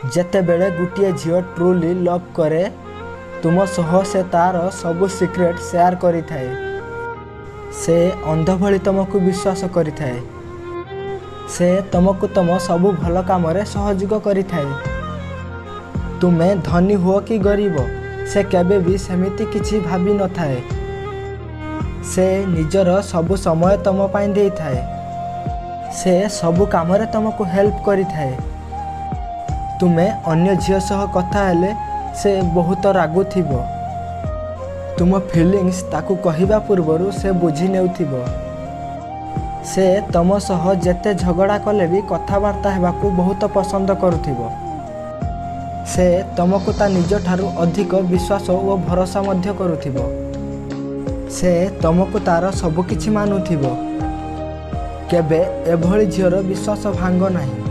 ଯେତେବେଳେ ଗୋଟିଏ ଝିଅ ଟ୍ରୁଲି ଲଭ୍ କରେ ତୁମ ସହ ସେ ତାର ସବୁ ସିକ୍ରେଟ୍ ସେୟାର କରିଥାଏ। ସେ ଅନ୍ଧ ଭଳି ତୁମକୁ ବିଶ୍ୱାସ କରିଥାଏ। ସେ ତୁମକୁ ତୁମ ସବୁ ଭଲ କାମରେ ସହଯୋଗ କରିଥାଏ। ତୁମେ ଧନୀ ହୁଅ କି ଗରିବ ସେ କେବେ ବି ସେମିତି କିଛି ଭାବି ନଥାଏ। ସେ ନିଜର ସବୁ ସମୟ ତୁମ ପାଇଁ ଦେଇଥାଏ। ସେ ସବୁ କାମରେ ତୁମକୁ ହେଲ୍ପ କରିଥାଏ। ତୁମେ ଅନ୍ୟ ଝିଅ ସହ କଥା ହେଲେ ସେ ବହୁତ ରାଗୁଥିବ। ତୁମ ଫିଲିଂସ୍ ତାକୁ କହିବା ପୂର୍ବରୁ ସେ ବୁଝି ନେଉଥିବ। ସେ ତୁମ ସହ ଯେତେ ଝଗଡ଼ା କଲେ ବି କଥାବାର୍ତ୍ତା ହେବାକୁ ବହୁତ ପସନ୍ଦ କରୁଥିବ। ସେ ତୁମକୁ ତା ନିଜଠାରୁ ଅଧିକ ବିଶ୍ୱାସ ଓ ଭରସା ମଧ୍ୟ କରୁଥିବ। ସେ ତୁମକୁ ତାର ସବୁକିଛି ମାନୁଥିବ। କେବେ ଏଭଳି ଝିଅର ବିଶ୍ୱାସ ଭାଙ୍ଗ ନାହିଁ।